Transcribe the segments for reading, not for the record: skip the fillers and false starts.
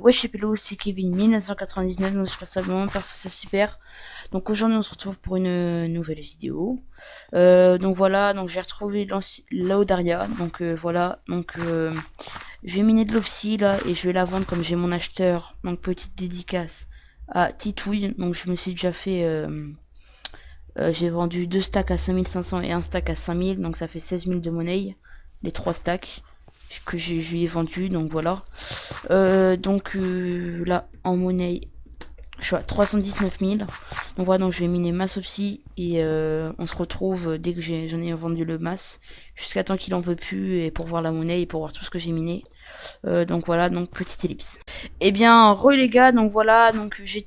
Ouais, je suis Pélo, c'est Kevin 1999, donc j'espère ça vraiment parce que c'est super. Donc aujourd'hui on se retrouve pour une nouvelle vidéo. Donc voilà, donc j'ai retrouvé l'Audaria, donc voilà, donc je vais miner de l'Opsy là et je vais la vendre comme j'ai mon acheteur. Donc petite dédicace à Titouille, donc je me suis déjà fait, j'ai vendu 2 stacks à 5500 et un stack à 5000, donc ça fait 16 000 de monnaie, les 3 stacks que je lui ai vendu, donc voilà. Là en monnaie je suis à 319 000. Donc voilà, donc je vais miner masse Opsy et on se retrouve dès que j'en ai vendu le masse, jusqu'à temps qu'il en veut plus, et pour voir la monnaie et pour voir tout ce que j'ai miné. Donc voilà, donc petite ellipse. Et bien re les gars, donc voilà, donc j'ai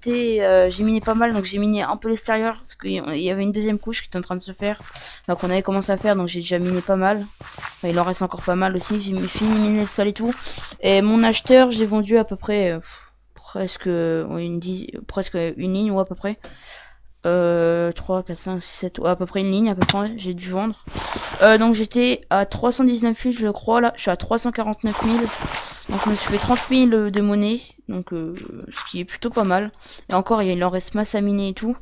miné pas mal, donc j'ai miné un peu l'extérieur parce qu'il y avait une deuxième couche qui était en train de se faire, enfin qu'on avait commencé à faire, donc j'ai déjà miné pas mal. Enfin, il en reste encore pas mal aussi, j'ai fini de miner le sol et tout. Et mon acheteur, j'ai vendu à peu près presque presque une ligne ou à peu près 3, 4, 5, 6, 7, à peu près une ligne à peu près j'ai dû vendre. Donc j'étais à 319 000 je crois, là je suis à 349 000, donc je me suis fait 30 000 de monnaie, donc ce qui est plutôt pas mal. Et encore il en reste masse à miner et tout.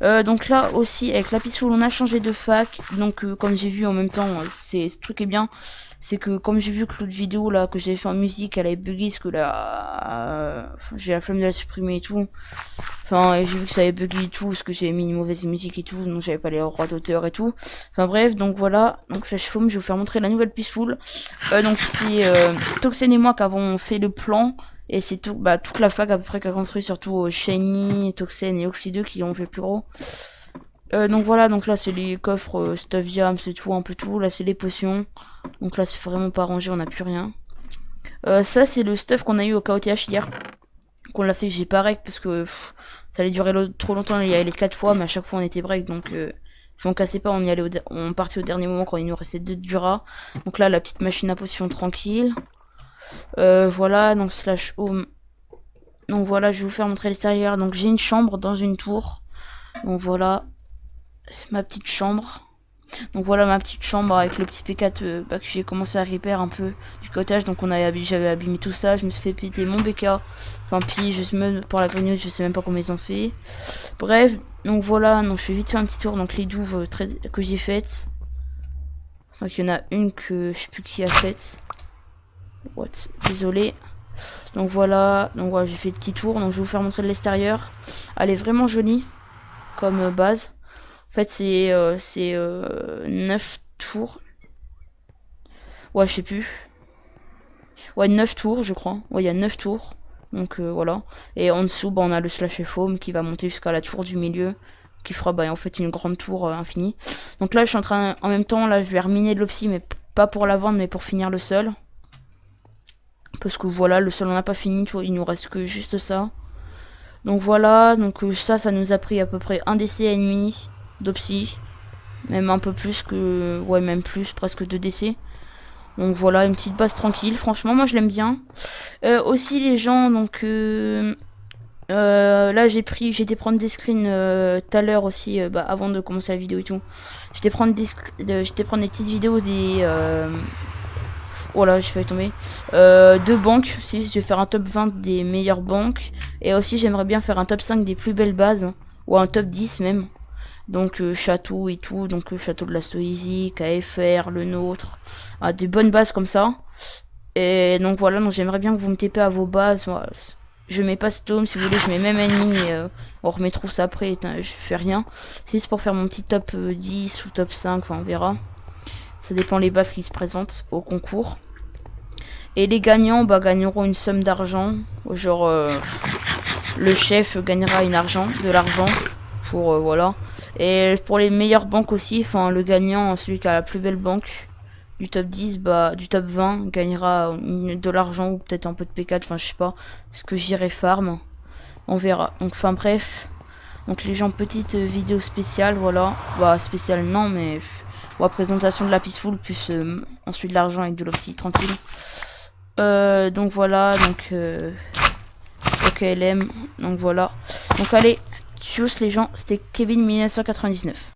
Donc là aussi avec la Peaceful on a changé de fac, donc comme j'ai vu en même temps, ce truc est bien, c'est que comme j'ai vu que l'autre vidéo là que j'avais fait en musique elle avait bugué, parce que là j'ai la flemme de la supprimer et tout. Enfin, j'ai vu que ça avait bugué et tout, parce que j'ai mis une mauvaise musique et tout, donc j'avais pas les droits d'auteur et tout. Enfin bref, donc voilà, donc Slash Foam, je vais vous faire montrer la nouvelle Peaceful. Donc c'est Toxen et moi qui avons fait le plan, et c'est tout, toute la fac à peu près qui a construit, surtout Shiny, Toxen et Oxy 2 qui ont fait le plus gros. Donc voilà, donc là c'est les coffres Stuff Jam, c'est tout, un peu tout. Là c'est les potions, donc là c'est vraiment pas rangé, on n'a plus rien. Ça c'est le stuff qu'on a eu au KOTH hier, qu'on l'a fait, j'ai pas rec parce que ça allait durer trop longtemps, il y allait 4 fois, mais à chaque fois on était break, donc si on cassait pas, on partait au dernier moment quand il nous restait 2 Dura. Donc là la petite machine à potion tranquille. Voilà, donc Slash Home. Donc voilà, je vais vous faire montrer l'extérieur. Donc j'ai une chambre dans une tour. Donc voilà, c'est ma petite chambre. Donc voilà ma petite chambre avec le petit P4 que j'ai commencé à repair un peu du cottage. Donc j'avais abîmé tout ça, je me suis fait péter mon BK. Enfin puis je sais même pour la grignote, je sais même pas comment ils ont fait. Bref, donc voilà, donc je vais vite faire un petit tour. Donc les douves que j'ai faites. Enfin qu'il y en a une que je sais plus qui a faite. What? Désolé. Donc voilà, j'ai fait le petit tour. Donc je vais vous faire montrer de l'extérieur. Elle est vraiment jolie comme base. En fait, c'est 9 tours. Ouais, je sais plus. Ouais, 9 tours, je crois. Ouais, il y a 9 tours. Donc voilà. Et en dessous, on a le Slash Foam qui va monter jusqu'à la tour du milieu, qui fera en fait une grande tour infinie. Donc là, je suis en train, en même temps, là, je vais reminer de l'Opsy, mais pas pour la vendre, mais pour finir le sol. Parce que voilà, le sol, on n'a pas fini, il nous reste que juste ça. Donc voilà, donc ça nous a pris à peu près un décès et demi d'Opsy. Même un peu plus que... Ouais, même plus, presque 2 décès. Donc voilà, une petite base tranquille. Franchement, moi, je l'aime bien. Aussi, les gens, donc... là, j'étais prendre des screens tout à l'heure aussi, avant de commencer la vidéo et tout. J'étais prendre des petites vidéos des... Voilà, je vais tomber. De banques. Si, je vais faire un top 20 des meilleures banques. Et aussi, j'aimerais bien faire un top 5 des plus belles bases. Ou un top 10 même. Donc château et tout, donc château de la Stoïsie, KFR, le nôtre, des bonnes bases comme ça. Et donc voilà, donc j'aimerais bien que vous me TP à vos bases. Voilà. Je mets pas Stone, si vous voulez, je mets même ennemi, on remet trop ça après, je fais rien. C'est juste pour faire mon petit top 10 ou top 5, enfin on verra. Ça dépend les bases qui se présentent au concours. Et les gagnants, gagneront une somme d'argent. Genre, le chef gagnera de l'argent pour, voilà. Et pour les meilleures banques aussi, enfin le gagnant, celui qui a la plus belle banque du top 10, du top 20, gagnera de l'argent ou peut-être un peu de P4, enfin je sais pas, ce que j'irai farm, on verra. Donc enfin bref, donc les gens, petite vidéo spéciale, voilà, spéciale non mais présentation de la Peaceful plus ensuite de l'argent avec de l'Opsy tranquille. Donc voilà, donc ok LM, donc voilà. Donc allez, tchuss les gens, c'était Kevin 1999.